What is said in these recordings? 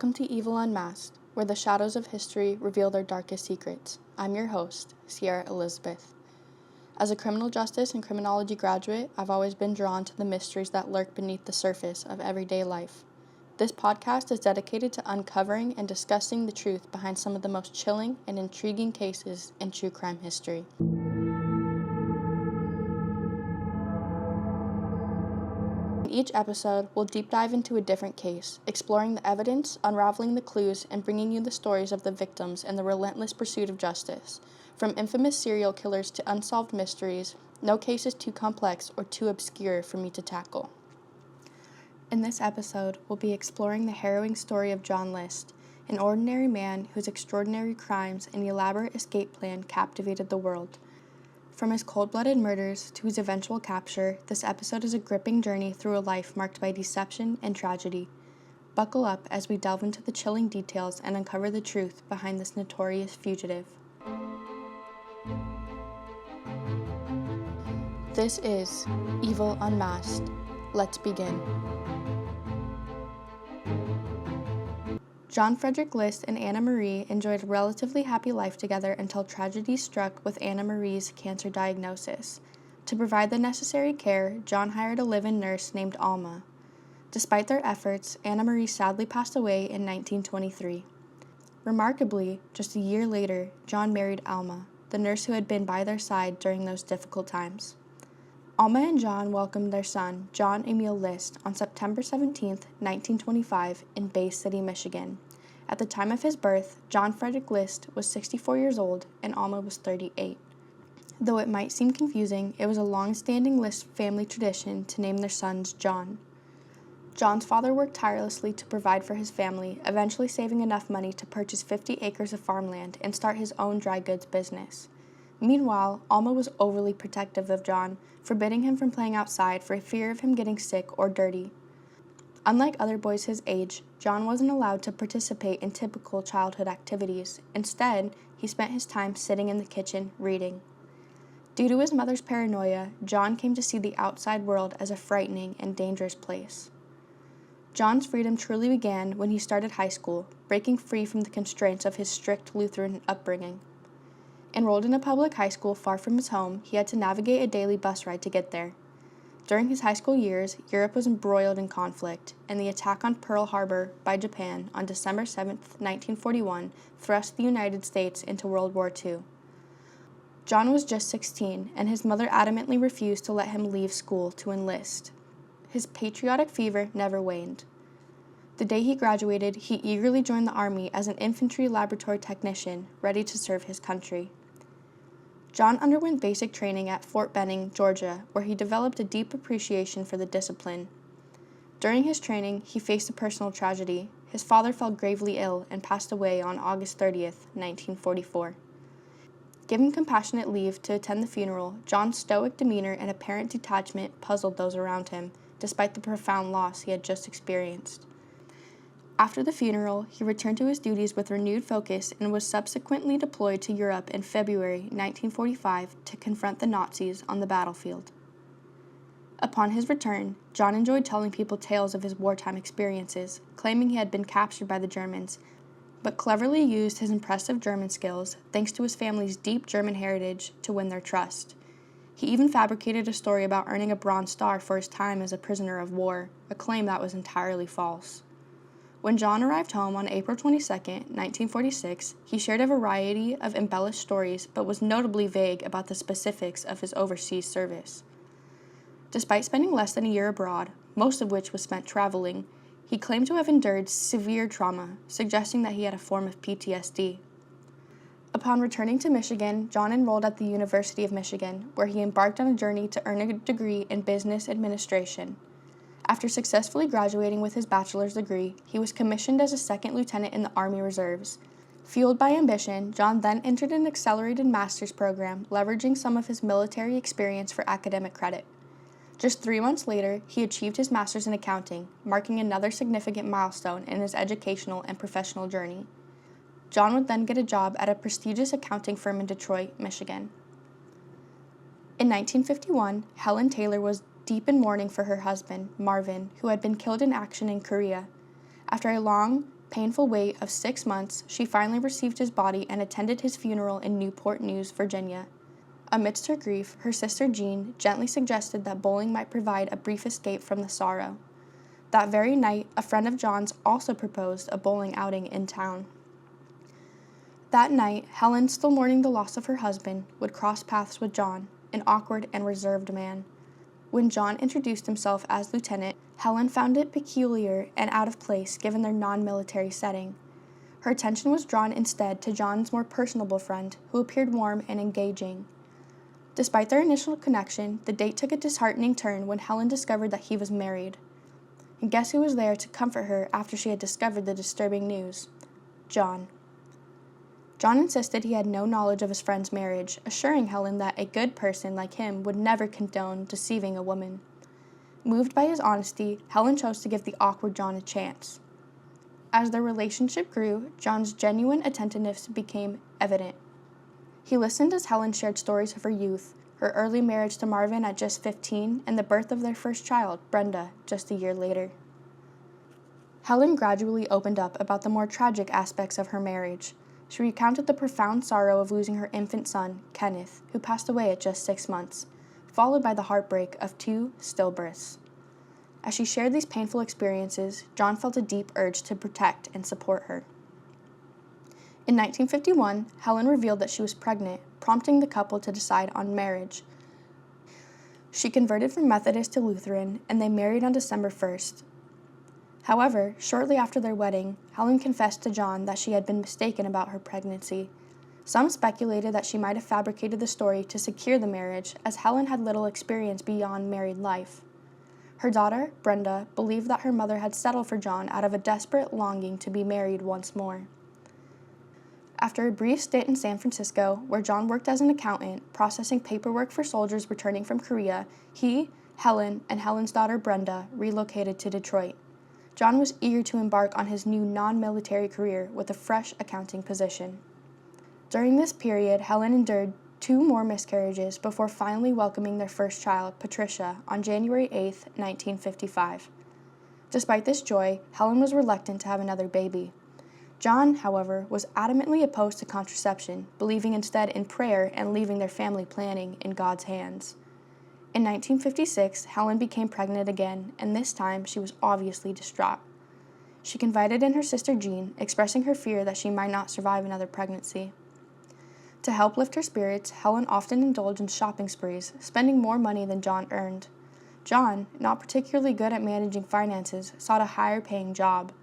Welcome to Evil Unmasked, where the shadows of history reveal their darkest secrets. I'm your host, Sierra Elizabeth. As a criminal justice and criminology graduate, I've always been drawn to the mysteries that lurk beneath the surface of everyday life. This podcast is dedicated to uncovering and discussing the truth behind some of the most chilling and intriguing cases in true crime history. In each episode, we'll deep dive into a different case, exploring the evidence, unraveling the clues, and bringing you the stories of the victims in the relentless pursuit of justice. From infamous serial killers to unsolved mysteries, no case is too complex or too obscure for me to tackle. In this episode, we'll be exploring the harrowing story of John List, an ordinary man whose extraordinary crimes and elaborate escape plan captivated the world. From his cold-blooded murders to his eventual capture, this episode is a gripping journey through a life marked by deception and tragedy. Buckle up as we delve into the chilling details and uncover the truth behind this notorious fugitive. This is Evil Unmasked. Let's begin. John Frederick List and Anna Marie enjoyed a relatively happy life together until tragedy struck with Anna Marie's cancer diagnosis. To provide the necessary care, John hired a live-in nurse named Alma. Despite their efforts, Anna Marie sadly passed away in 1923. Remarkably, just a year later, John married Alma, the nurse who had been by their side during those difficult times. Alma and John welcomed their son, John Emil List, on September 17, 1925, in Bay City, Michigan. At the time of his birth, John Frederick List was 64 years old and Alma was 38. Though it might seem confusing, it was a long-standing List family tradition to name their sons John. John's father worked tirelessly to provide for his family, eventually saving enough money to purchase 50 acres of farmland and start his own dry goods business. Meanwhile, Alma was overly protective of John, forbidding him from playing outside for fear of him getting sick or dirty. Unlike other boys his age, John wasn't allowed to participate in typical childhood activities. Instead, he spent his time sitting in the kitchen, reading. Due to his mother's paranoia, John came to see the outside world as a frightening and dangerous place. John's freedom truly began when he started high school, breaking free from the constraints of his strict Lutheran upbringing. Enrolled in a public high school far from his home, he had to navigate a daily bus ride to get there. During his high school years, Europe was embroiled in conflict, and the attack on Pearl Harbor by Japan on December 7, 1941, thrust the United States into World War II. John was just 16, and his mother adamantly refused to let him leave school to enlist. His patriotic fever never waned. The day he graduated, he eagerly joined the Army as an infantry laboratory technician, ready to serve his country. John underwent basic training at Fort Benning, Georgia, where he developed a deep appreciation for the discipline. During his training, he faced a personal tragedy. His father fell gravely ill and passed away on August 30th, 1944. Given compassionate leave to attend the funeral, John's stoic demeanor and apparent detachment puzzled those around him, despite the profound loss he had just experienced. After the funeral, he returned to his duties with renewed focus and was subsequently deployed to Europe in February 1945 to confront the Nazis on the battlefield. Upon his return, John enjoyed telling people tales of his wartime experiences, claiming he had been captured by the Germans, but cleverly used his impressive German skills, thanks to his family's deep German heritage, to win their trust. He even fabricated a story about earning a Bronze Star for his time as a prisoner of war, a claim that was entirely false. When John arrived home on April 22, 1946, he shared a variety of embellished stories but was notably vague about the specifics of his overseas service. Despite spending less than a year abroad, most of which was spent traveling, he claimed to have endured severe trauma, suggesting that he had a form of PTSD. Upon returning to Michigan, John enrolled at the University of Michigan, where he embarked on a journey to earn a degree in business administration. After successfully graduating with his bachelor's degree, he was commissioned as a second lieutenant in the Army Reserves. Fueled by ambition, John then entered an accelerated master's program, leveraging some of his military experience for academic credit. Just 3 months later, he achieved his master's in accounting, marking another significant milestone in his educational and professional journey. John would then get a job at a prestigious accounting firm in Detroit, Michigan. In 1951, Helen Taylor was deep in mourning for her husband, Marvin, who had been killed in action in Korea. After a long, painful wait of 6 months, she finally received his body and attended his funeral in Newport News, Virginia. Amidst her grief, her sister Jean gently suggested that bowling might provide a brief escape from the sorrow. That very night, a friend of John's also proposed a bowling outing in town. That night, Helen, still mourning the loss of her husband, would cross paths with John, an awkward and reserved man. When John introduced himself as lieutenant, Helen found it peculiar and out of place given their non-military setting. Her attention was drawn instead to John's more personable friend, who appeared warm and engaging. Despite their initial connection, the date took a disheartening turn when Helen discovered that he was married. And guess who was there to comfort her after she had discovered the disturbing news? John. John insisted he had no knowledge of his friend's marriage, assuring Helen that a good person like him would never condone deceiving a woman. Moved by his honesty, Helen chose to give the awkward John a chance. As their relationship grew, John's genuine attentiveness became evident. He listened as Helen shared stories of her youth, her early marriage to Marvin at just 15, and the birth of their first child, Brenda, just a year later. Helen gradually opened up about the more tragic aspects of her marriage. She recounted the profound sorrow of losing her infant son, Kenneth, who passed away at just 6 months, followed by the heartbreak of 2 stillbirths. As she shared these painful experiences, John felt a deep urge to protect and support her. In 1951, Helen revealed that she was pregnant, prompting the couple to decide on marriage. She converted from Methodist to Lutheran, and they married on December 1st. However, shortly after their wedding, Helen confessed to John that she had been mistaken about her pregnancy. Some speculated that she might have fabricated the story to secure the marriage, as Helen had little experience beyond married life. Her daughter, Brenda, believed that her mother had settled for John out of a desperate longing to be married once more. After a brief stint in San Francisco, where John worked as an accountant, processing paperwork for soldiers returning from Korea, he, Helen, and Helen's daughter Brenda relocated to Detroit. John was eager to embark on his new non-military career with a fresh accounting position. During this period, Helen endured 2 more miscarriages before finally welcoming their first child, Patricia, on January 8, 1955. Despite this joy, Helen was reluctant to have another baby. John, however, was adamantly opposed to contraception, believing instead in prayer and leaving their family planning in God's hands. In 1956, Helen became pregnant again, and this time she was obviously distraught. She confided in her sister Jean, expressing her fear that she might not survive another pregnancy. To help lift her spirits, Helen often indulged in shopping sprees, spending more money than John earned. John, not particularly good at managing finances, sought a higher-paying job.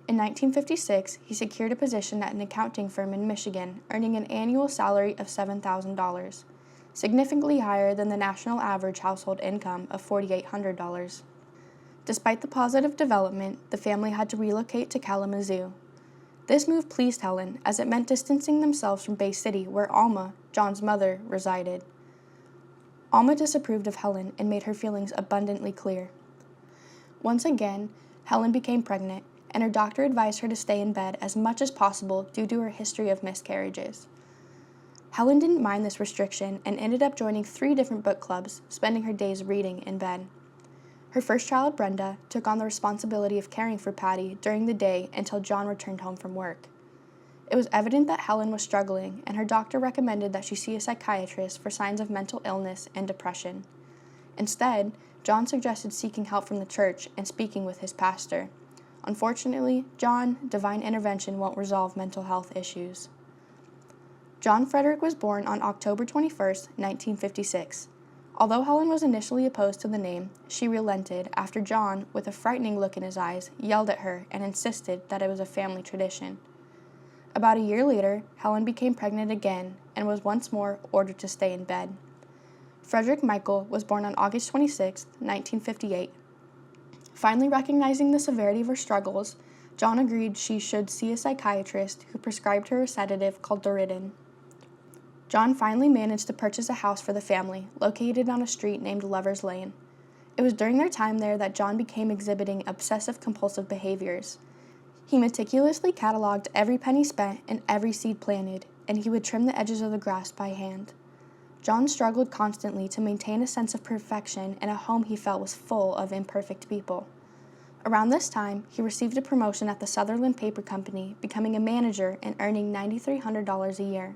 In 1956, he secured a position at an accounting firm in Michigan, earning an annual salary of $7,000. Significantly higher than the national average household income of $4,800. Despite the positive development, the family had to relocate to Kalamazoo. This move pleased Helen, as it meant distancing themselves from Bay City, where Alma, John's mother, resided. Alma disapproved of Helen and made her feelings abundantly clear. Once again, Helen became pregnant, and her doctor advised her to stay in bed as much as possible due to her history of miscarriages. Helen didn't mind this restriction and ended up joining 3 different book clubs, spending her days reading in bed. Her first child, Brenda, took on the responsibility of caring for Patty during the day until John returned home from work. It was evident that Helen was struggling, and her doctor recommended that she see a psychiatrist for signs of mental illness and depression. Instead, John suggested seeking help from the church and speaking with his pastor. Unfortunately, divine intervention won't resolve mental health issues. John Frederick was born on October 21, 1956. Although Helen was initially opposed to the name, she relented after John, with a frightening look in his eyes, yelled at her and insisted that it was a family tradition. About a year later, Helen became pregnant again and was once more ordered to stay in bed. Frederick Michael was born on August 26, 1958. Finally recognizing the severity of her struggles, John agreed she should see a psychiatrist who prescribed her a sedative called Doridin. John finally managed to purchase a house for the family, located on a street named Lover's Lane. It was during their time there that John began exhibiting obsessive-compulsive behaviors. He meticulously cataloged every penny spent and every seed planted, and he would trim the edges of the grass by hand. John struggled constantly to maintain a sense of perfection in a home he felt was full of imperfect people. Around this time, he received a promotion at the Sutherland Paper Company, becoming a manager and earning $9,300 a year.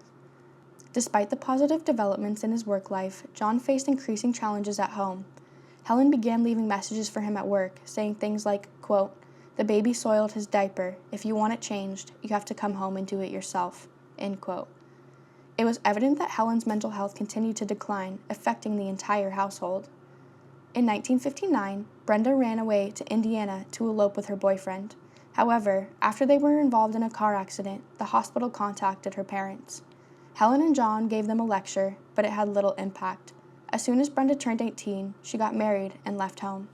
Despite the positive developments in his work life, John faced increasing challenges at home. Helen began leaving messages for him at work, saying things like, quote, "The baby soiled his diaper. If you want it changed, you have to come home and do it yourself," end quote. It was evident that Helen's mental health continued to decline, affecting the entire household. In 1959, Brenda ran away to Indiana to elope with her boyfriend. However, after they were involved in a car accident, the hospital contacted her parents. Helen and John gave them a lecture, but it had little impact. As soon as Brenda turned 18, she got married and left home.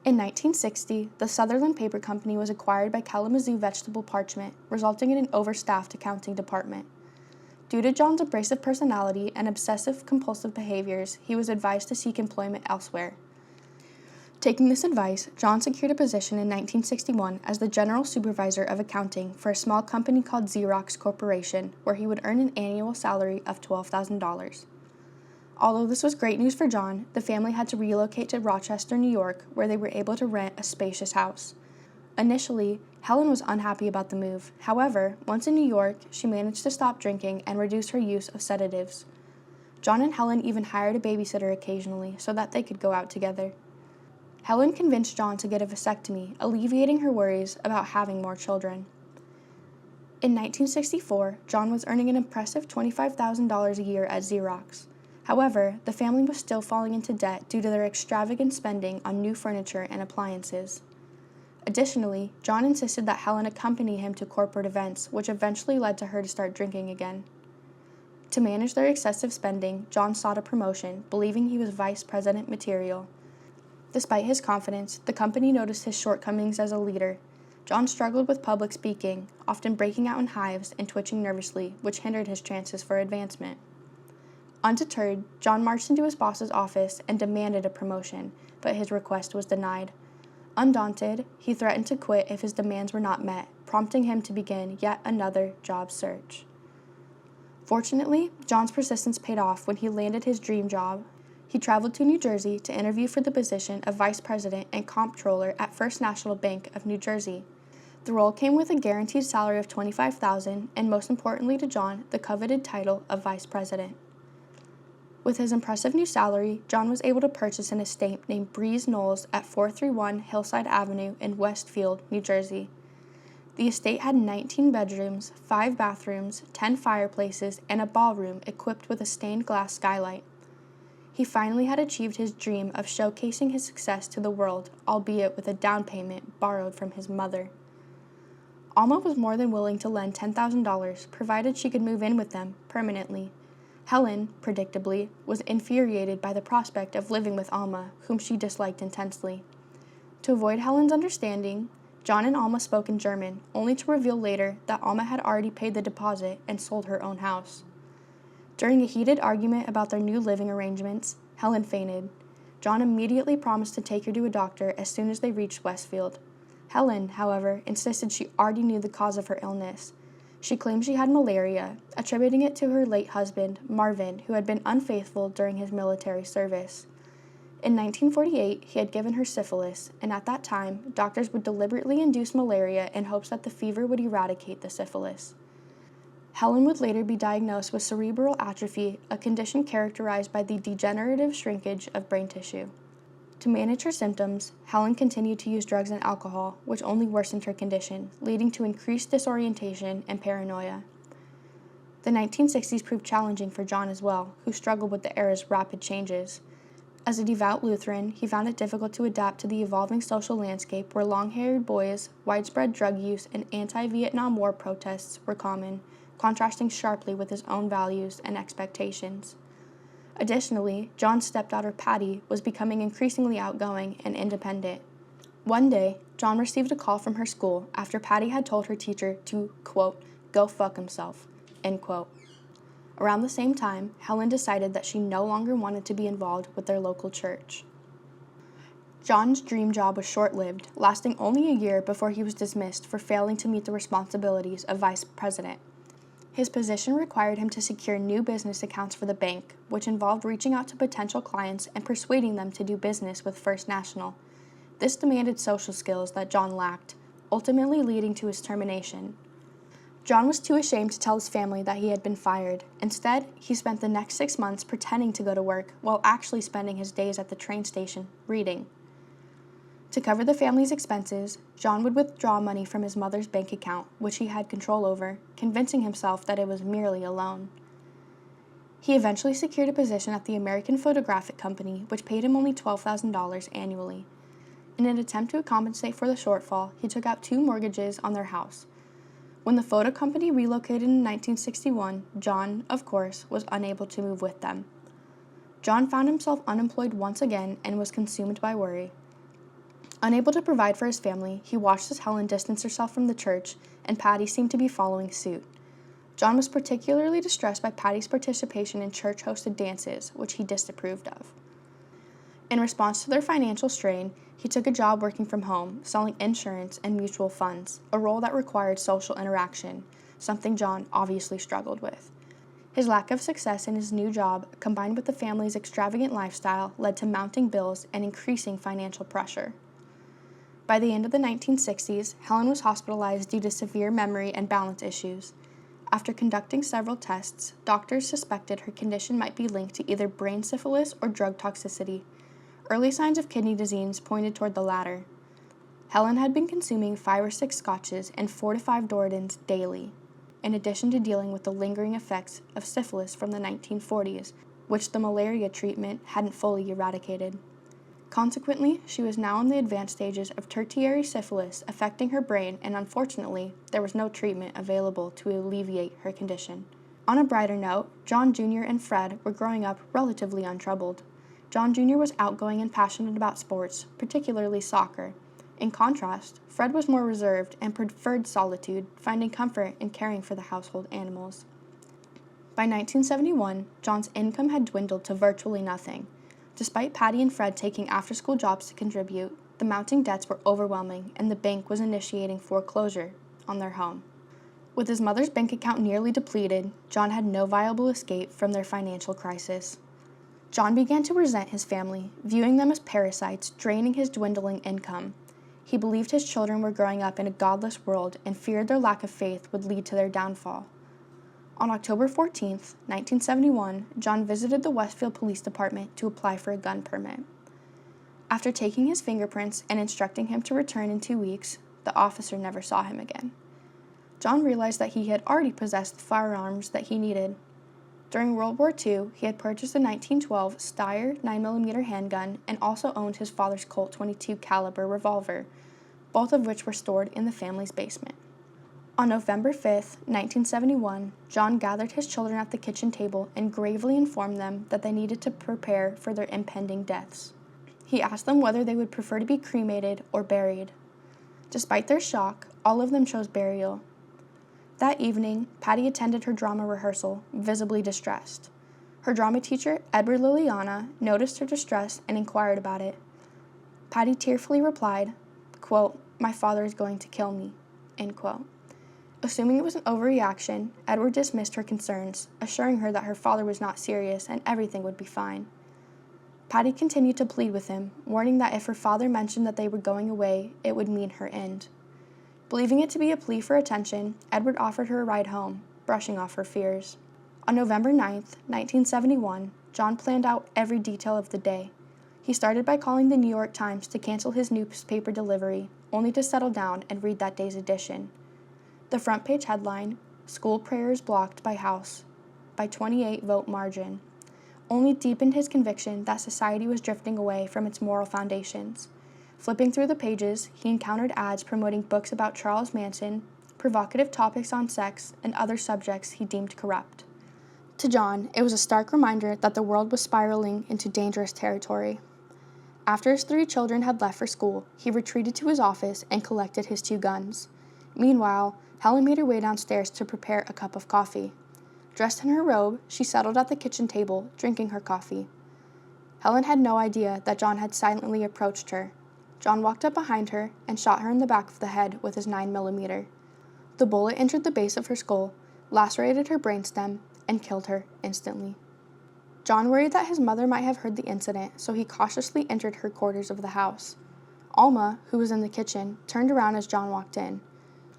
In 1960, the Sutherland Paper Company was acquired by Kalamazoo Vegetable Parchment, resulting in an overstaffed accounting department. Due to John's abrasive personality and obsessive-compulsive behaviors, he was advised to seek employment elsewhere. Taking this advice, John secured a position in 1961 as the general supervisor of accounting for a small company called Xerox Corporation, where he would earn an annual salary of $12,000. Although this was great news for John, the family had to relocate to Rochester, New York, where they were able to rent a spacious house. Initially, Helen was unhappy about the move. However, once in New York, she managed to stop drinking and reduce her use of sedatives. John and Helen even hired a babysitter occasionally so that they could go out together. Helen convinced John to get a vasectomy, alleviating her worries about having more children. In 1964, John was earning an impressive $25,000 a year at Xerox. However, the family was still falling into debt due to their extravagant spending on new furniture and appliances. Additionally, John insisted that Helen accompany him to corporate events, which eventually led to her to start drinking again. To manage their excessive spending, John sought a promotion, believing he was vice president material. Despite his confidence, the company noticed his shortcomings as a leader. John struggled with public speaking, often breaking out in hives and twitching nervously, which hindered his chances for advancement. Undeterred, John marched into his boss's office and demanded a promotion, but his request was denied. Undaunted, he threatened to quit if his demands were not met, prompting him to begin yet another job search. Fortunately, John's persistence paid off when he landed his dream job. He traveled to New Jersey to interview for the position of vice president and comptroller at First National Bank of New Jersey. The role came with a guaranteed salary of $25,000 and, most importantly to John, the coveted title of vice president. With his impressive new salary, John was able to purchase an estate named Breeze Knolls at 431 Hillside Avenue in Westfield, New Jersey. The estate had 19 bedrooms, 5 bathrooms, 10 fireplaces, and a ballroom equipped with a stained glass skylight. He finally had achieved his dream of showcasing his success to the world, albeit with a down payment borrowed from his mother. Alma was more than willing to lend $10,000, provided she could move in with them permanently. Helen, predictably, was infuriated by the prospect of living with Alma, whom she disliked intensely. To avoid Helen's understanding, John and Alma spoke in German, only to reveal later that Alma had already paid the deposit and sold her own house. During a heated argument about their new living arrangements, Helen fainted. John immediately promised to take her to a doctor as soon as they reached Westfield. Helen, however, insisted she already knew the cause of her illness. She claimed she had malaria, attributing it to her late husband, Marvin, who had been unfaithful during his military service. In 1948, he had given her syphilis, and at that time, doctors would deliberately induce malaria in hopes that the fever would eradicate the syphilis. Helen would later be diagnosed with cerebral atrophy, a condition characterized by the degenerative shrinkage of brain tissue. To manage her symptoms, Helen continued to use drugs and alcohol, which only worsened her condition, leading to increased disorientation and paranoia. The 1960s proved challenging for John as well, who struggled with the era's rapid changes. As a devout Lutheran, he found it difficult to adapt to the evolving social landscape where long-haired boys, widespread drug use, and anti-Vietnam War protests were common, contrasting sharply with his own values and expectations. Additionally, John's stepdaughter Patty was becoming increasingly outgoing and independent. One day, John received a call from her school after Patty had told her teacher to, quote, "go fuck himself," end quote. Around the same time, Helen decided that she no longer wanted to be involved with their local church. John's dream job was short-lived, lasting only a year before he was dismissed for failing to meet the responsibilities of vice president. His position required him to secure new business accounts for the bank, which involved reaching out to potential clients and persuading them to do business with First National. This demanded social skills that John lacked, ultimately leading to his termination. John was too ashamed to tell his family that he had been fired. Instead, he spent the next 6 months pretending to go to work while actually spending his days at the train station, reading. To cover the family's expenses, John would withdraw money from his mother's bank account, which he had control over, convincing himself that it was merely a loan. He eventually secured a position at the American Photographic Company, which paid him only $12,000 annually. In an attempt to compensate for the shortfall, he took out 2 mortgages on their house. When the photo company relocated in 1961, John, of course, was unable to move with them. John found himself unemployed once again and was consumed by worry. Unable to provide for his family, he watched as Helen distanced herself from the church, and Patty seemed to be following suit. John was particularly distressed by Patty's participation in church-hosted dances, which he disapproved of. In response to their financial strain, he took a job working from home, selling insurance and mutual funds, a role that required social interaction, something John obviously struggled with. His lack of success in his new job, combined with the family's extravagant lifestyle, led to mounting bills and increasing financial pressure. By the end of the 1960s, Helen was hospitalized due to severe memory and balance issues. After conducting several tests, doctors suspected her condition might be linked to either brain syphilis or drug toxicity. Early signs of kidney disease pointed toward the latter. Helen had been consuming 5 or 6 scotches and 4 to 5 Doridans daily, in addition to dealing with the lingering effects of syphilis from the 1940s, which the malaria treatment hadn't fully eradicated. Consequently, she was now in the advanced stages of tertiary syphilis affecting her brain, and unfortunately, there was no treatment available to alleviate her condition. On a brighter note, John Jr. and Fred were growing up relatively untroubled. John Jr. was outgoing and passionate about sports, particularly soccer. In contrast, Fred was more reserved and preferred solitude, finding comfort in caring for the household animals. By 1971, John's income had dwindled to virtually nothing. Despite Patty and Fred taking after-school jobs to contribute, the mounting debts were overwhelming, and the bank was initiating foreclosure on their home. With his mother's bank account nearly depleted, John had no viable escape from their financial crisis. John began to resent his family, viewing them as parasites, draining his dwindling income. He believed his children were growing up in a godless world and feared their lack of faith would lead to their downfall. On October 14, 1971, John visited the Westfield Police Department to apply for a gun permit. After taking his fingerprints and instructing him to return in 2 weeks, the officer never saw him again. John realized that he had already possessed the firearms that he needed. During World War II, he had purchased a 1912 Steyr 9mm handgun and also owned his father's Colt .22 caliber revolver, both of which were stored in the family's basement. On November 5, 1971, John gathered his children at the kitchen table and gravely informed them that they needed to prepare for their impending deaths. He asked them whether they would prefer to be cremated or buried. Despite their shock, all of them chose burial. That evening, Patty attended her drama rehearsal, visibly distressed. Her drama teacher, Edward Liliana, noticed her distress and inquired about it. Patty tearfully replied, quote, "My father is going to kill me," end quote. Assuming it was an overreaction, Edward dismissed her concerns, assuring her that her father was not serious and everything would be fine. Patty continued to plead with him, warning that if her father mentioned that they were going away, it would mean her end. Believing it to be a plea for attention, Edward offered her a ride home, brushing off her fears. On November 9, 1971, John planned out every detail of the day. He started by calling the New York Times to cancel his newspaper delivery, only to settle down and read that day's edition. The front page headline, "School Prayers Blocked by House by 28 Vote Margin," only deepened his conviction that society was drifting away from its moral foundations. Flipping through the pages, he encountered ads promoting books about Charles Manson, provocative topics on sex, and other subjects he deemed corrupt. To John, it was a stark reminder that the world was spiraling into dangerous territory. After his 3 children had left for school, he retreated to his office and collected his 2 guns. Meanwhile, Helen made her way downstairs to prepare a cup of coffee. Dressed in her robe, she settled at the kitchen table, drinking her coffee. Helen had no idea that John had silently approached her. John walked up behind her and shot her in the back of the head with his 9mm. The bullet entered the base of her skull, lacerated her brainstem, and killed her instantly. John worried that his mother might have heard the incident, so he cautiously entered her quarters of the house. Alma, who was in the kitchen, turned around as John walked in.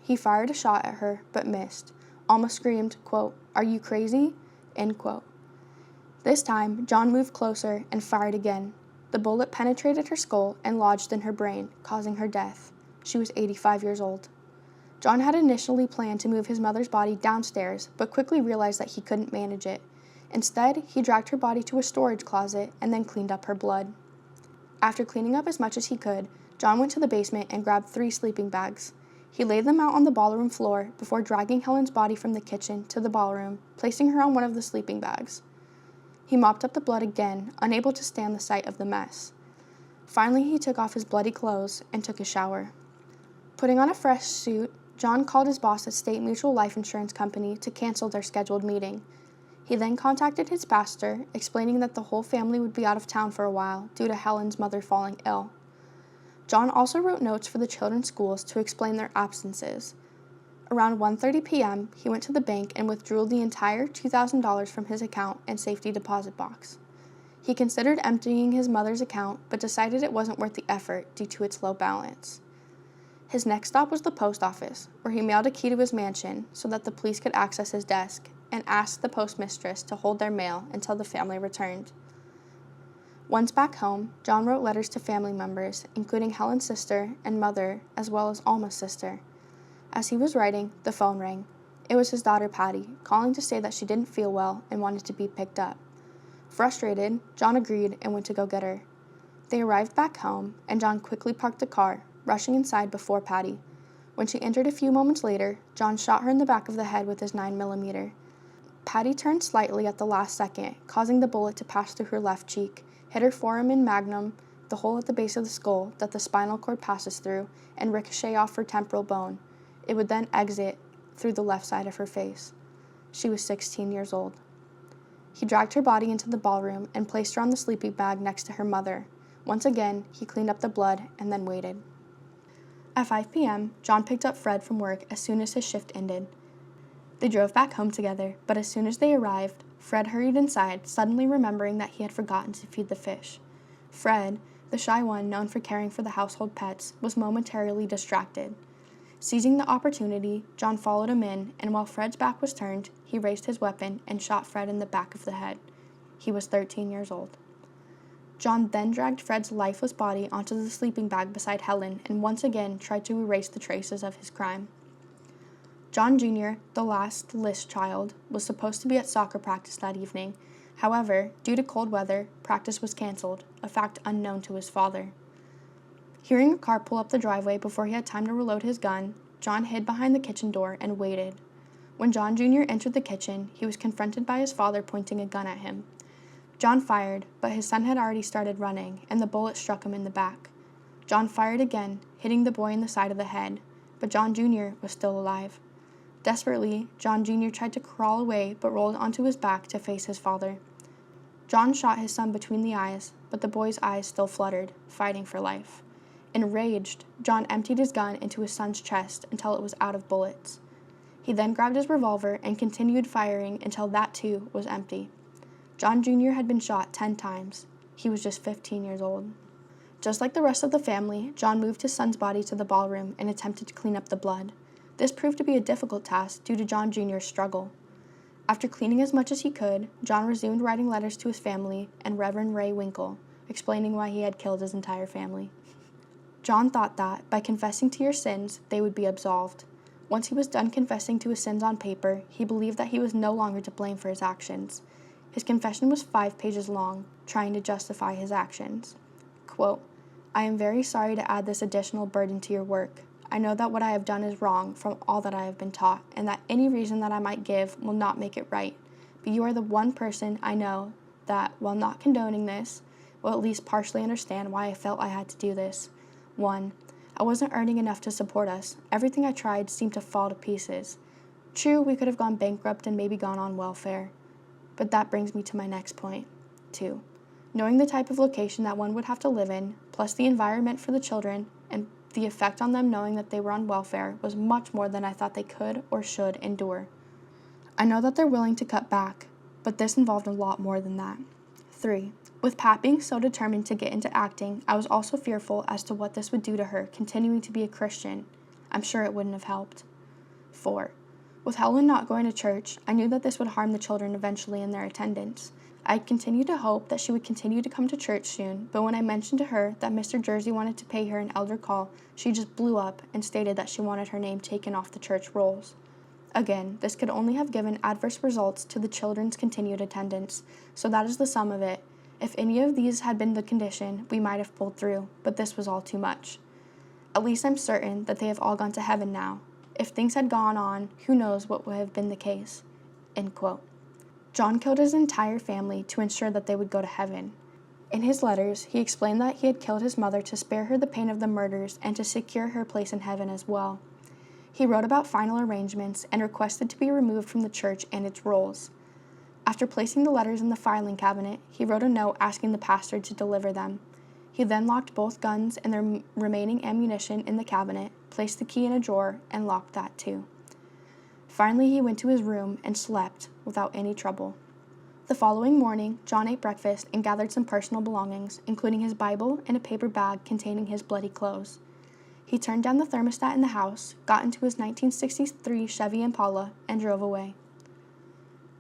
He fired a shot at her, but missed. Alma screamed, quote, "Are you crazy?" End quote. This time, John moved closer and fired again. The bullet penetrated her skull and lodged in her brain, causing her death. She was 85 years old. John had initially planned to move his mother's body downstairs, but quickly realized that he couldn't manage it. Instead, he dragged her body to a storage closet and then cleaned up her blood. After cleaning up as much as he could, John went to the basement and grabbed 3 sleeping bags. He laid them out on the ballroom floor before dragging Helen's body from the kitchen to the ballroom, placing her on one of the sleeping bags. He mopped up the blood again, unable to stand the sight of the mess. Finally, he took off his bloody clothes and took a shower. Putting on a fresh suit, John called his boss at State Mutual Life Insurance Company to cancel their scheduled meeting. He then contacted his pastor, explaining that the whole family would be out of town for a while due to Helen's mother falling ill. John also wrote notes for the children's schools to explain their absences. Around 1:30 p.m., he went to the bank and withdrew the entire $2,000 from his account and safety deposit box. He considered emptying his mother's account, but decided it wasn't worth the effort due to its low balance. His next stop was the post office, where he mailed a key to his mansion so that the police could access his desk, and asked the postmistress to hold their mail until the family returned. Once back home, John wrote letters to family members, including Helen's sister and mother, as well as Alma's sister. As he was writing, the phone rang. It was his daughter Patty, calling to say that she didn't feel well and wanted to be picked up. Frustrated, John agreed and went to go get her. They arrived back home, and John quickly parked the car, rushing inside before Patty. When she entered a few moments later, John shot her in the back of the head with his 9mm. Patty turned slightly at the last second, causing the bullet to pass through her left cheek, hit her foramen magnum, the hole at the base of the skull that the spinal cord passes through, and ricochet off her temporal bone. It would then exit through the left side of her face. She was 16 years old. He dragged her body into the ballroom and placed her on the sleeping bag next to her mother. Once again, he cleaned up the blood and then waited. At 5 p.m., John picked up Fred from work as soon as his shift ended. They drove back home together, but as soon as they arrived, Fred hurried inside, suddenly remembering that he had forgotten to feed the fish. Fred, the shy one known for caring for the household pets, was momentarily distracted. Seizing the opportunity, John followed him in, and while Fred's back was turned, he raised his weapon and shot Fred in the back of the head. He was 13 years old. John then dragged Fred's lifeless body onto the sleeping bag beside Helen and once again tried to erase the traces of his crime. John Jr., the last List child, was supposed to be at soccer practice that evening. However, due to cold weather, practice was canceled, a fact unknown to his father. Hearing a car pull up the driveway before he had time to reload his gun, John hid behind the kitchen door and waited. When John Jr. entered the kitchen, he was confronted by his father pointing a gun at him. John fired, but his son had already started running, and the bullet struck him in the back. John fired again, hitting the boy in the side of the head, but John Jr. was still alive. Desperately, John Jr. tried to crawl away but rolled onto his back to face his father. John shot his son between the eyes, but the boy's eyes still fluttered, fighting for life. Enraged, John emptied his gun into his son's chest until it was out of bullets. He then grabbed his revolver and continued firing until that too was empty. John Jr. had been shot 10 times. He was just 15 years old. Just like the rest of the family, John moved his son's body to the ballroom and attempted to clean up the blood. This proved to be a difficult task due to John Jr.'s struggle. After cleaning as much as he could, John resumed writing letters to his family and Reverend Ray Winkle, explaining why he had killed his entire family. John thought that, by confessing to your sins, they would be absolved. Once he was done confessing to his sins on paper, he believed that he was no longer to blame for his actions. His confession was 5 pages long, trying to justify his actions. Quote, "I am very sorry to add this additional burden to your work. I know that what I have done is wrong from all that I have been taught, and that any reason that I might give will not make it right. But you are the one person I know that, while not condoning this, will at least partially understand why I felt I had to do this. 1. I wasn't earning enough to support us. Everything I tried seemed to fall to pieces. True, we could have gone bankrupt and maybe gone on welfare. But that brings me to my next point. 2. Knowing the type of location that one would have to live in, plus the environment for the children, and the effect on them knowing that they were on welfare was much more than I thought they could or should endure. I know that they're willing to cut back, but this involved a lot more than that. 3. With Pat being so determined to get into acting, I was also fearful as to what this would do to her, continuing to be a Christian. I'm sure it wouldn't have helped. 4. With Helen not going to church, I knew that this would harm the children eventually in their attendance. I continued to hope that she would continue to come to church soon, but when I mentioned to her that Mr. Jersey wanted to pay her an elder call, she just blew up and stated that she wanted her name taken off the church rolls. Again, this could only have given adverse results to the children's continued attendance, so that is the sum of it. If any of these had been the condition, we might have pulled through, but this was all too much. At least I'm certain that they have all gone to heaven now. If things had gone on, who knows what would have been the case." End quote. John killed his entire family to ensure that they would go to heaven. In his letters, he explained that he had killed his mother to spare her the pain of the murders and to secure her place in heaven as well. He wrote about final arrangements and requested to be removed from the church and its rolls. After placing the letters in the filing cabinet, he wrote a note asking the pastor to deliver them. He then locked both guns and their remaining ammunition in the cabinet, placed the key in a drawer, and locked that too. Finally, he went to his room and slept without any trouble. The following morning, John ate breakfast and gathered some personal belongings, including his Bible and a paper bag containing his bloody clothes. He turned down the thermostat in the house, got into his 1963 Chevy Impala, and drove away.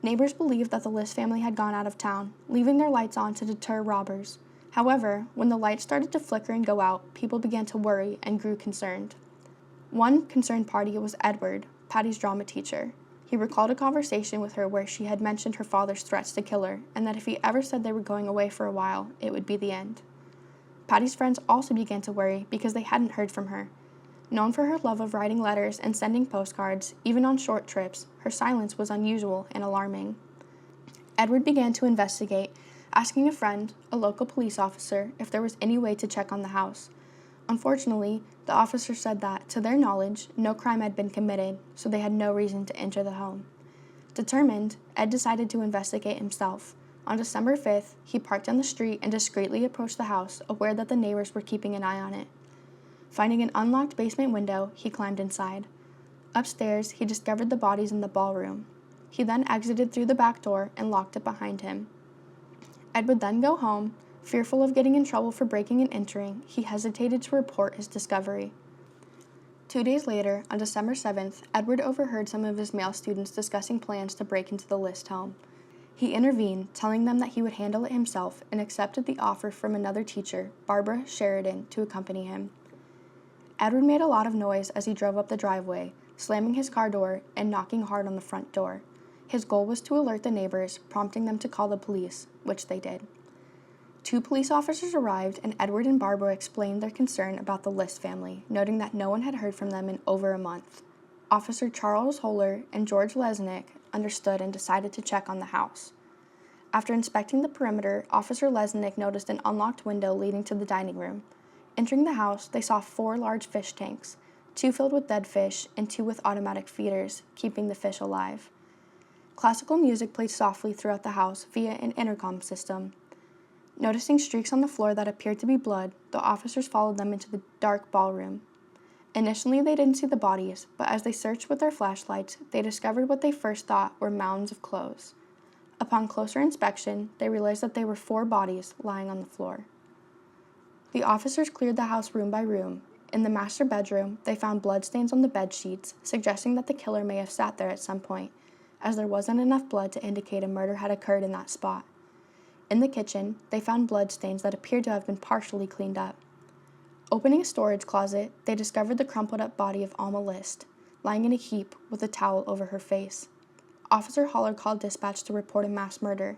Neighbors believed that the List family had gone out of town, leaving their lights on to deter robbers. However, when the lights started to flicker and go out, people began to worry and grew concerned. One concerned party was Edward, Patty's drama teacher. He recalled a conversation with her where she had mentioned her father's threats to kill her, and that if he ever said they were going away for a while, it would be the end. Patty's friends also began to worry because they hadn't heard from her. Known for her love of writing letters and sending postcards, even on short trips, her silence was unusual and alarming. Edward began to investigate, asking a friend, a local police officer, if there was any way to check on the house. Unfortunately, the officer said that, to their knowledge, no crime had been committed, so they had no reason to enter the home. Determined, Ed decided to investigate himself. On December 5th, he parked on the street and discreetly approached the house, aware that the neighbors were keeping an eye on it. Finding an unlocked basement window, he climbed inside. Upstairs, he discovered the bodies in the ballroom. He then exited through the back door and locked it behind him. Ed would then go home. Fearful of getting in trouble for breaking and entering, he hesitated to report his discovery. 2 days later, on December 7th, Edward overheard some of his male students discussing plans to break into the List home. He intervened, telling them that he would handle it himself, and accepted the offer from another teacher, Barbara Sheridan, to accompany him. Edward made a lot of noise as he drove up the driveway, slamming his car door and knocking hard on the front door. His goal was to alert the neighbors, prompting them to call the police, which they did. 2 police officers arrived, and Edward and Barbara explained their concern about the List family, noting that no one had heard from them in over a month. Officer Charles Holler and George Lesnick understood and decided to check on the house. After inspecting the perimeter, Officer Lesnick noticed an unlocked window leading to the dining room. Entering the house, they saw 4 large fish tanks, 2 filled with dead fish and 2 with automatic feeders, keeping the fish alive. Classical music played softly throughout the house via an intercom system. Noticing streaks on the floor that appeared to be blood, the officers followed them into the dark ballroom. Initially, they didn't see the bodies, but as they searched with their flashlights, they discovered what they first thought were mounds of clothes. Upon closer inspection, they realized that there were 4 bodies lying on the floor. The officers cleared the house room by room. In the master bedroom, they found bloodstains on the bed sheets, suggesting that the killer may have sat there at some point, as there wasn't enough blood to indicate a murder had occurred in that spot. In the kitchen, they found bloodstains that appeared to have been partially cleaned up. Opening a storage closet, they discovered the crumpled-up body of Alma List, lying in a heap with a towel over her face. Officer Holler called dispatch to report a mass murder.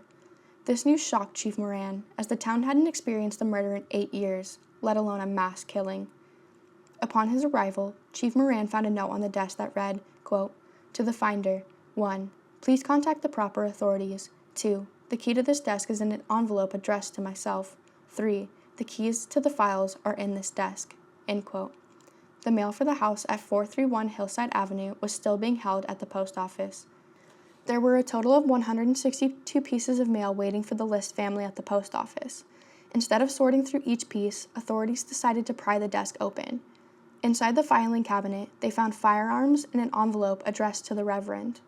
This news shocked Chief Moran, as the town hadn't experienced a murder in 8 years, let alone a mass killing. Upon his arrival, Chief Moran found a note on the desk that read, quote, "To the finder, 1. Please contact the proper authorities. 2. The key to this desk is in an envelope addressed to myself. 3. The keys to the files are in this desk." End quote. The mail for the house at 431 Hillside Avenue was still being held at the post office. There were a total of 162 pieces of mail waiting for the List family at the post office. Instead of sorting through each piece, authorities decided to pry the desk open. Inside the filing cabinet, they found firearms and an envelope addressed to the Reverend.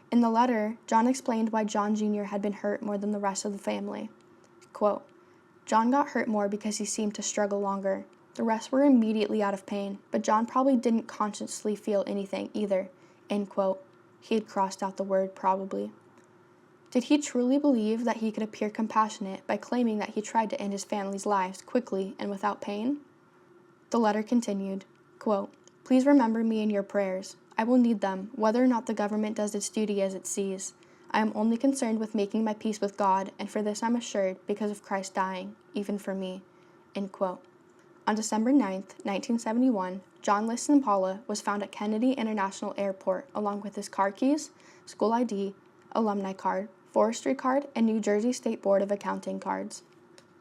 In the letter, John explained why John Jr. had been hurt more than the rest of the family. Quote, John got hurt more because he seemed to struggle longer. The rest were immediately out of pain, but John probably didn't consciously feel anything either." End quote. He had crossed out the word probably. Did he truly believe that he could appear compassionate by claiming that he tried to end his family's lives quickly and without pain? The letter continued, quote, "Please remember me in your prayers. I will need them, whether or not the government does its duty as it sees. I am only concerned with making my peace with God, and for this I'm assured, because of Christ dying, even for me." End quote. On December 9th, 1971, John List's Impala was found at Kennedy International Airport along with his car keys, school ID, alumni card, forestry card, and New Jersey State Board of Accounting cards.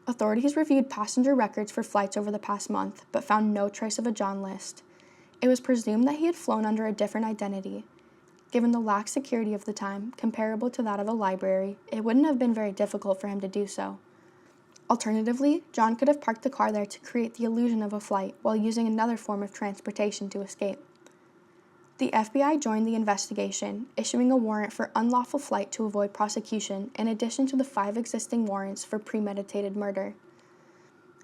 Authorities reviewed passenger records for flights over the past month, but found no trace of a John List. It was presumed that he had flown under a different identity. Given the lax security of the time, comparable to that of a library, it wouldn't have been very difficult for him to do so. Alternatively, John could have parked the car there to create the illusion of a flight while using another form of transportation to escape. The FBI joined the investigation, issuing a warrant for unlawful flight to avoid prosecution in addition to the 5 existing warrants for premeditated murder.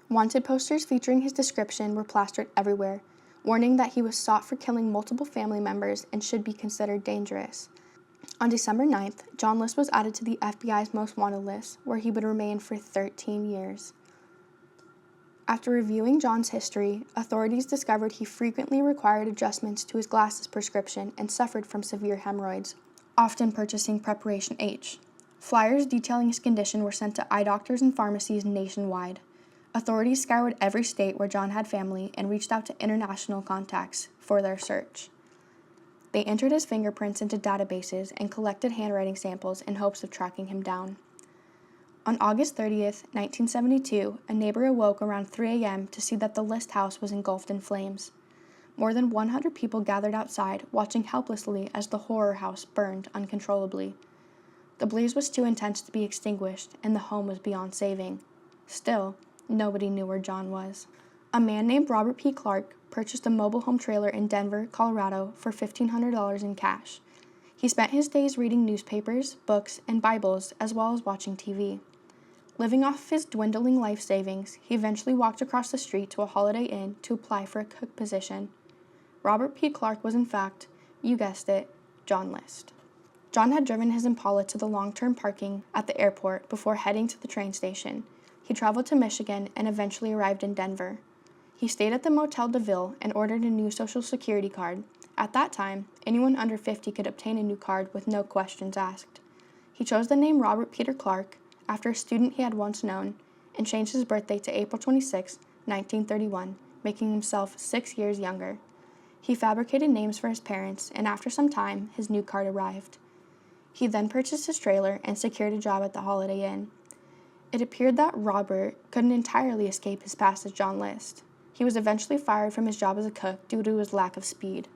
Wanted posters featuring his description were plastered everywhere, warning that he was sought for killing multiple family members and should be considered dangerous. On December 9th, John List was added to the FBI's most wanted list, where he would remain for 13 years. After reviewing John's history, authorities discovered he frequently required adjustments to his glasses prescription and suffered from severe hemorrhoids, often purchasing Preparation H. Flyers detailing his condition were sent to eye doctors and pharmacies nationwide. Authorities scoured every state where John had family and reached out to international contacts for their search. They entered his fingerprints into databases and collected handwriting samples in hopes of tracking him down. On August 30th, 1972, a neighbor awoke around 3 a.m. to see that the List house was engulfed in flames. More than 100 people gathered outside, watching helplessly as the horror house burned uncontrollably. The blaze was too intense to be extinguished, and the home was beyond saving. Still, nobody knew where John was. A man named Robert P. Clark purchased a mobile home trailer in Denver, Colorado for $1,500 in cash. He spent his days reading newspapers, books, and Bibles, as well as watching TV. Living off his dwindling life savings, he eventually walked across the street to a Holiday Inn to apply for a cook position. Robert P. Clark was in fact, you guessed it, John List. John had driven his Impala to the long-term parking at the airport before heading to the train station. He traveled to Michigan and eventually arrived in Denver. He stayed at the Motel de Ville and ordered a new Social Security card. At that time, anyone under 50 could obtain a new card with no questions asked. He chose the name Robert Peter Clark after a student he had once known, and changed his birthday to April 26, 1931, making himself 6 years younger. He fabricated names for his parents, and after some time, his new card arrived. He then purchased his trailer and secured a job at the Holiday Inn. It appeared that Robert couldn't entirely escape his past as John List. He was eventually fired from his job as a cook due to his lack of speed.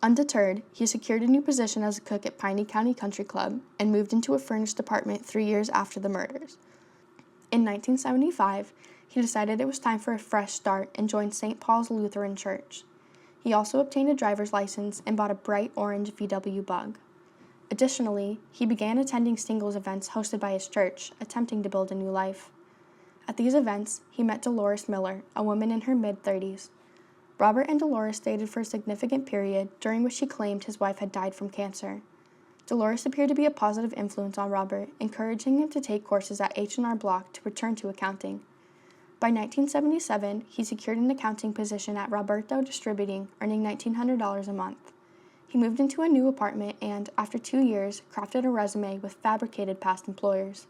Undeterred, he secured a new position as a cook at Piney County Country Club and moved into a furnished apartment 3 years after the murders. In 1975, he decided it was time for a fresh start and joined St. Paul's Lutheran Church. He also obtained a driver's license and bought a bright orange VW Bug. Additionally, he began attending singles events hosted by his church, attempting to build a new life. At these events, he met Dolores Miller, a woman in her mid-30s. Robert and Dolores dated for a significant period, during which he claimed his wife had died from cancer. Dolores appeared to be a positive influence on Robert, encouraging him to take courses at H&R Block to return to accounting. By 1977, he secured an accounting position at Roberto Distributing, earning $1,900 a month. He moved into a new apartment and, after 2 years, crafted a resume with fabricated past employers.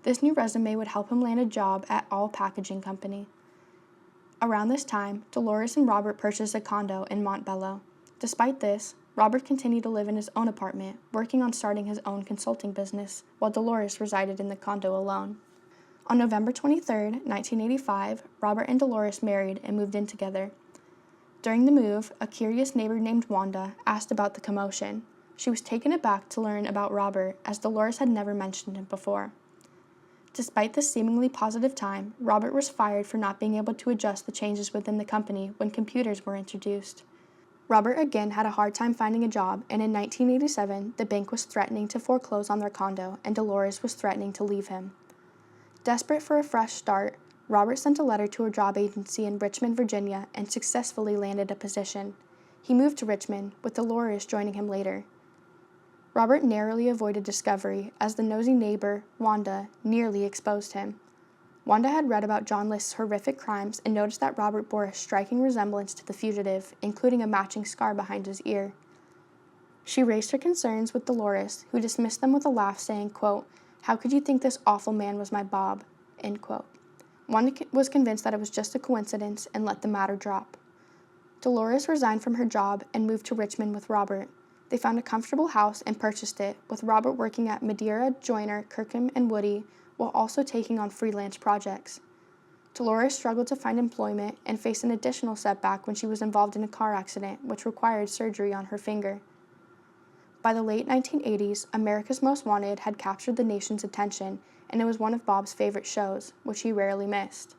This new resume would help him land a job at All Packaging Company. Around this time, Dolores and Robert purchased a condo in Montbello. Despite this, Robert continued to live in his own apartment, working on starting his own consulting business, while Dolores resided in the condo alone. On November 23, 1985, Robert and Dolores married and moved in together. During the move, a curious neighbor named Wanda asked about the commotion. She was taken aback to learn about Robert, as Dolores had never mentioned him before. Despite this seemingly positive time, Robert was fired for not being able to adjust the changes within the company when computers were introduced. Robert again had a hard time finding a job, and in 1987, the bank was threatening to foreclose on their condo, and Dolores was threatening to leave him. Desperate for a fresh start, Robert sent a letter to a job agency in Richmond, Virginia, and successfully landed a position. He moved to Richmond, with Dolores joining him later. Robert narrowly avoided discovery as the nosy neighbor, Wanda, nearly exposed him. Wanda had read about John List's horrific crimes and noticed that Robert bore a striking resemblance to the fugitive, including a matching scar behind his ear. She raised her concerns with Dolores, who dismissed them with a laugh, saying, quote, "How could you think this awful man was my Bob?" End quote. Wanda was convinced that it was just a coincidence and let the matter drop. Dolores resigned from her job and moved to Richmond with Robert. They found a comfortable house and purchased it, with Robert working at Madeira, Joyner, Kirkham, and Woody, while also taking on freelance projects. Dolores struggled to find employment and faced an additional setback when she was involved in a car accident, which required surgery on her finger. By the late 1980s, America's Most Wanted had captured the nation's attention, and it was one of Bob's favorite shows, which he rarely missed.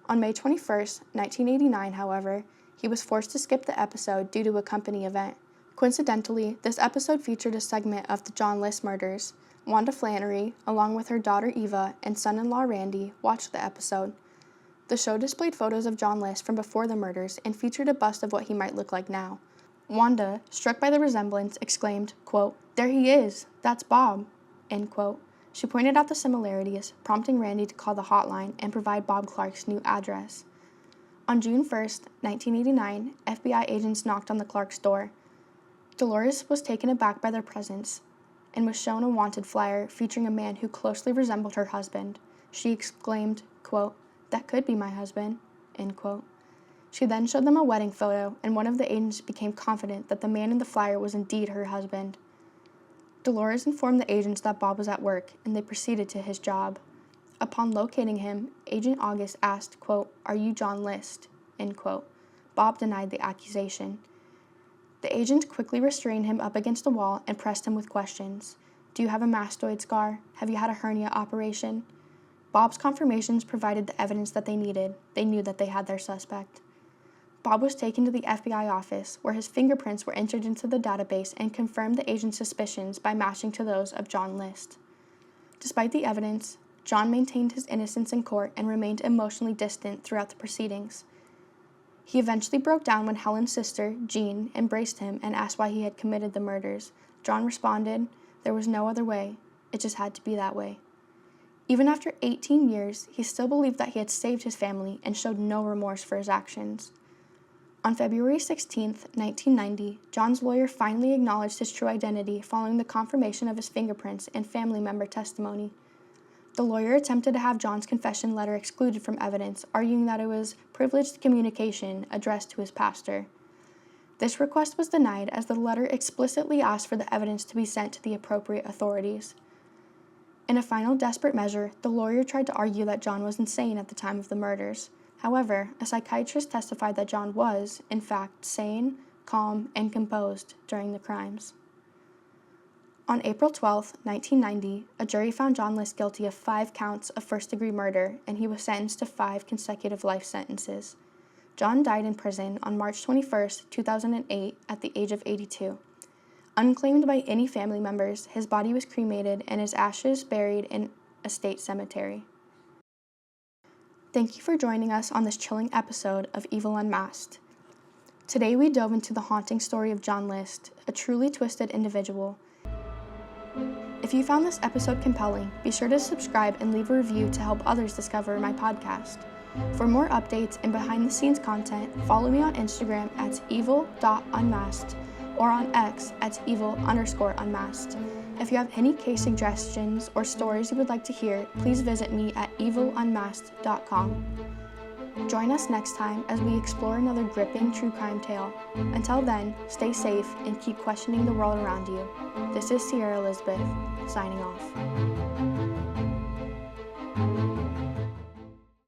On May 21, 1989, however, he was forced to skip the episode due to a company event. Coincidentally, this episode featured a segment of the John List murders. Wanda Flannery, along with her daughter Eva and son-in-law Randy, watched the episode. The show displayed photos of John List from before the murders and featured a bust of what he might look like now. Wanda, struck by the resemblance, exclaimed, quote, "There he is! That's Bob!" End quote. She pointed out the similarities, prompting Randy to call the hotline and provide Bob Clark's new address. On June 1, 1989, FBI agents knocked on the Clarks' door. Dolores was taken aback by their presence and was shown a wanted flyer featuring a man who closely resembled her husband. She exclaimed, quote, "That could be my husband," end quote. She then showed them a wedding photo, and one of the agents became confident that the man in the flyer was indeed her husband. Dolores informed the agents that Bob was at work, and they proceeded to his job. Upon locating him, Agent August asked, quote, "Are you John List?" End quote. Bob denied the accusation. The agent quickly restrained him up against a wall and pressed him with questions. "Do you have a mastoid scar? Have you had a hernia operation?" Bob's confirmations provided the evidence that they needed. They knew that they had their suspect. Bob was taken to the FBI office, where his fingerprints were entered into the database and confirmed the agent's suspicions by matching to those of John List. Despite the evidence, John maintained his innocence in court and remained emotionally distant throughout the proceedings. He eventually broke down when Helen's sister, Jean, embraced him and asked why he had committed the murders. John responded, "There was no other way. It just had to be that way." Even after 18 years, he still believed that he had saved his family and showed no remorse for his actions. On February 16, 1990, John's lawyer finally acknowledged his true identity following the confirmation of his fingerprints and family member testimony. The lawyer attempted to have John's confession letter excluded from evidence, arguing that it was privileged communication addressed to his pastor. This request was denied as the letter explicitly asked for the evidence to be sent to the appropriate authorities. In a final desperate measure, the lawyer tried to argue that John was insane at the time of the murders. However, a psychiatrist testified that John was, in fact, sane, calm, and composed during the crimes. On April 12, 1990, a jury found John List guilty of 5 counts of first-degree murder, and he was sentenced to 5 consecutive life sentences. John died in prison on March 21, 2008, at the age of 82. Unclaimed by any family members, his body was cremated and his ashes buried in a state cemetery. Thank you for joining us on this chilling episode of Evil Unmasked. Today we dove into the haunting story of John List, a truly twisted individual. If you found this episode compelling, be sure to subscribe and leave a review to help others discover my podcast. For more updates and behind-the-scenes content, follow me on Instagram at evil.unmasked or on X at evil_unmasked. If you have any case suggestions or stories you would like to hear, please visit me at evilunmasked.com. Join us next time as we explore another gripping true crime tale. Until then, stay safe and keep questioning the world around you. This is Sierra Elizabeth, signing off.